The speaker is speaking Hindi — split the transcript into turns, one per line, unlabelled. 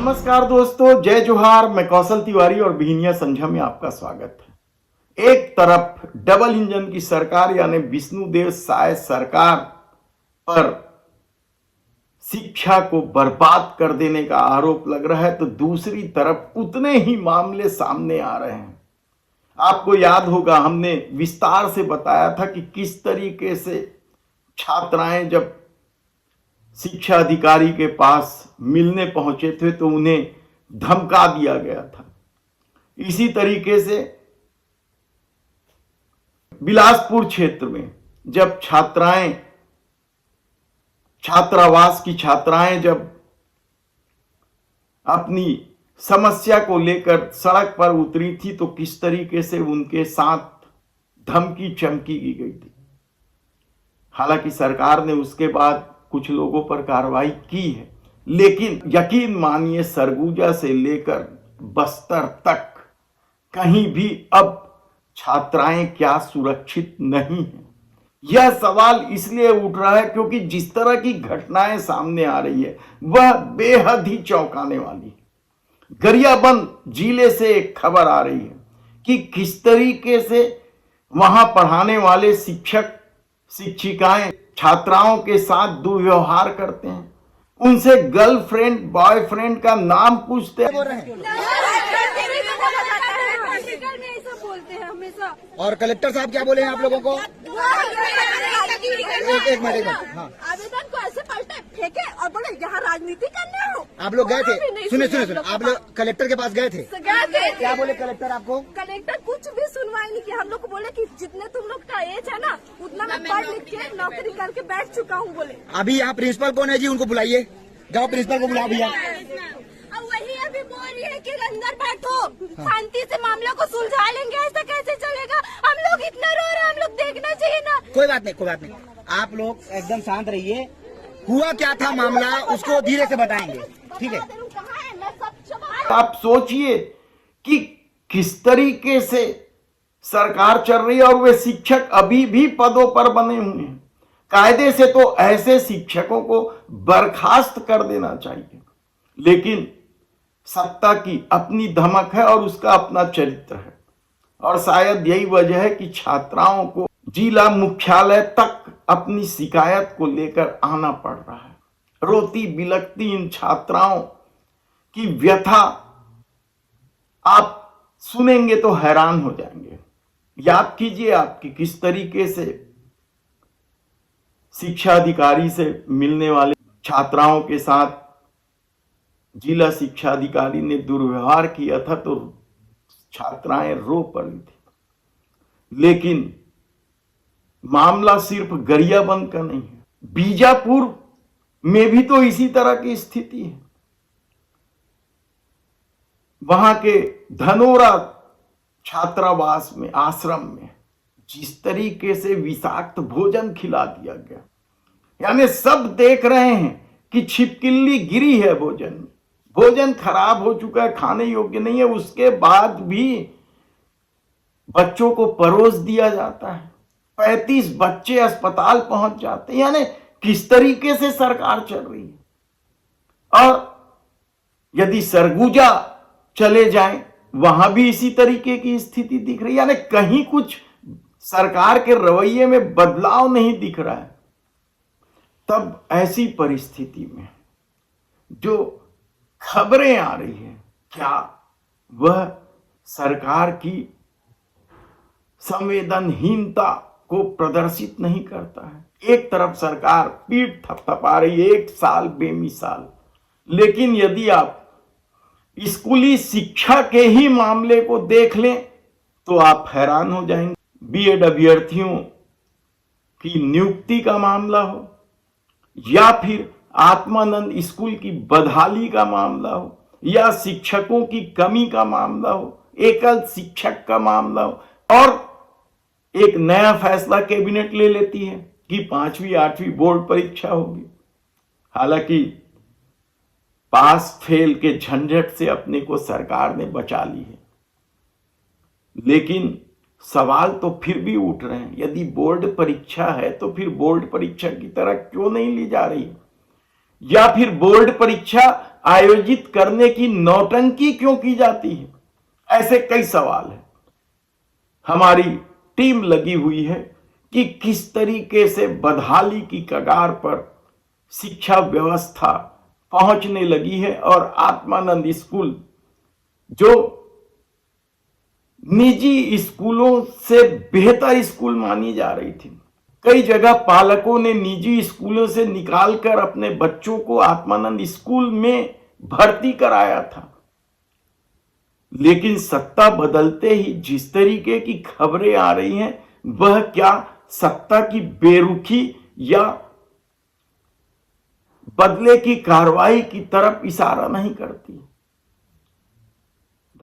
नमस्कार दोस्तों, जय जोहार। मैं कौशल तिवारी और बिहिनिया संझा में आपका स्वागत है। एक तरफ डबल इंजन की सरकार यानी विष्णुदेव साय सरकार पर शिक्षा को बर्बाद कर देने का आरोप लग रहा है, तो दूसरी तरफ उतने ही मामले सामने आ रहे हैं। आपको याद होगा, हमने विस्तार से बताया था कि किस तरीके से छात्राएं जब शिक्षा अधिकारी के पास मिलने पहुंचे थे तो उन्हें धमका दिया गया था। इसी तरीके से बिलासपुर क्षेत्र में जब छात्रावास की छात्राएं जब अपनी समस्या को लेकर सड़क पर उतरी थी तो किस तरीके से उनके साथ धमकी चमकी की गई थी। हालांकि सरकार ने उसके बाद कुछ लोगों पर कार्रवाई की है, लेकिन यकीन मानिए सरगुजा से लेकर बस्तर तक कहीं भी अब छात्राएं क्या सुरक्षित नहीं है। यह सवाल इसलिए उठ रहा है क्योंकि जिस तरह की घटनाएं सामने आ रही है वह बेहद ही चौंकाने वाली है। गरियाबंद जिले से एक खबर आ रही है कि किस तरीके से वहां पढ़ाने वाले शिक्षक शिक्षिकाएं छात्राओं के साथ दुर्व्यवहार करते हैं, उनसे गर्लफ्रेंड बॉयफ्रेंड का नाम पूछते हैं।
और कलेक्टर साहब क्या बोले हैं आप लोगों को? एक मिनट हाँ।
आवेदन को ऐसे पलटे फेंके और बोले यहाँ राजनीति करने हो।
आप लोग गए थे? सुने आप लोग कलेक्टर के पास गए थे? क्या बोले कलेक्टर आपको?
कलेक्टर कुछ भी सुनवाई नहीं किया। हम लोग को बोले कि जितने तुम लोग का एज है ना उतना मैं पढ़ लिख के नौकरी करके बैठ चुका हूँ। बोले
अभी यहाँ प्रिंसिपल कौन है जी? उनको बुलाइए, जाओ प्रिंसिपल को बुलाओ भैया।
वही अभी बोल रही है कि अंदर बैठो, शांति से मामला को सुलझा लेंगे। ऐसा कैसे चलेगा? हम लोग इतना रो रहे हैं, हम लोग देखना चाहिए ना।
कोई बात नहीं, आप लोग एकदम शांत रहिए। हुआ क्या था मामला उसको धीरे से बताएंगे, ठीक है?
आप सोचिए कि किस तरीके से सरकार चल रही है और वे शिक्षक अभी भी पदों पर बने हुए हैं। कायदे से तो ऐसे शिक्षकों को बर्खास्त कर देना चाहिए, लेकिन सत्ता की अपनी धमक है और उसका अपना चरित्र है, और शायद यही वजह है कि छात्राओं को जिला मुख्यालय तक अपनी शिकायत को लेकर आना पड़ रहा है। रोती बिलखती इन छात्राओं की व्यथा आप सुनेंगे तो हैरान हो जाएंगे। याद कीजिए आपकी किस तरीके से शिक्षा अधिकारी से मिलने वाले छात्राओं के साथ जिला शिक्षा अधिकारी ने दुर्व्यवहार किया था तो छात्राएं रो पड़ी थी। लेकिन मामला सिर्फ गरियाबंद का नहीं है, बीजापुर में भी तो इसी तरह की स्थिति है। वहां के धनोरा छात्रावास में, आश्रम में जिस तरीके से विषाक्त भोजन खिला दिया गया, यानी सब देख रहे हैं कि छिपकली गिरी है भोजन में, भोजन खराब हो चुका है, खाने योग्य नहीं है, उसके बाद भी बच्चों को परोस दिया जाता है। 35 बच्चे अस्पताल पहुंच जाते हैं। यानी किस तरीके से सरकार चल रही है। और यदि सरगुजा चले जाएं, वहां भी इसी तरीके की स्थिति दिख रही है। यानी कहीं कुछ सरकार के रवैये में बदलाव नहीं दिख रहा है। तब ऐसी परिस्थिति में जो खबरें आ रही है, क्या वह सरकार की संवेदनहीनता को प्रदर्शित नहीं करता है? एक तरफ सरकार पीठ थपथपा रही है, एक साल बेमिसाल, लेकिन यदि आप स्कूली शिक्षा के ही मामले को देख लें तो आप हैरान हो जाएंगे। बीएड अभ्यर्थियों की नियुक्ति का मामला हो या फिर आत्मानंद स्कूल की बदहाली का मामला हो या शिक्षकों की कमी का मामला हो, एकल शिक्षक का मामला हो, और एक नया फैसला कैबिनेट ले लेती है कि 5वीं 8वीं बोर्ड परीक्षा होगी। हालांकि पास फेल के झंझट से अपने को सरकार ने बचा ली है, लेकिन सवाल तो फिर भी उठ रहे हैं। यदि बोर्ड परीक्षा है तो फिर बोर्ड परीक्षा की तरह क्यों नहीं ली जा रही, या फिर बोर्ड परीक्षा आयोजित करने की नौटंकी क्यों की जाती है? ऐसे कई सवाल हैं। हमारी टीम लगी हुई है कि किस तरीके से बदहाली की कगार पर शिक्षा व्यवस्था पहुंचने लगी है और आत्मानंद स्कूल जो निजी स्कूलों से बेहतर स्कूल मानी जा रही थी, कई जगह पालकों ने निजी स्कूलों से निकालकर अपने बच्चों को आत्मानंद स्कूल में भर्ती कराया था। लेकिन सत्ता बदलते ही जिस तरीके की खबरें आ रही हैं, वह क्या सत्ता की बेरुखी या बदले की कार्रवाई की तरफ इशारा नहीं करती?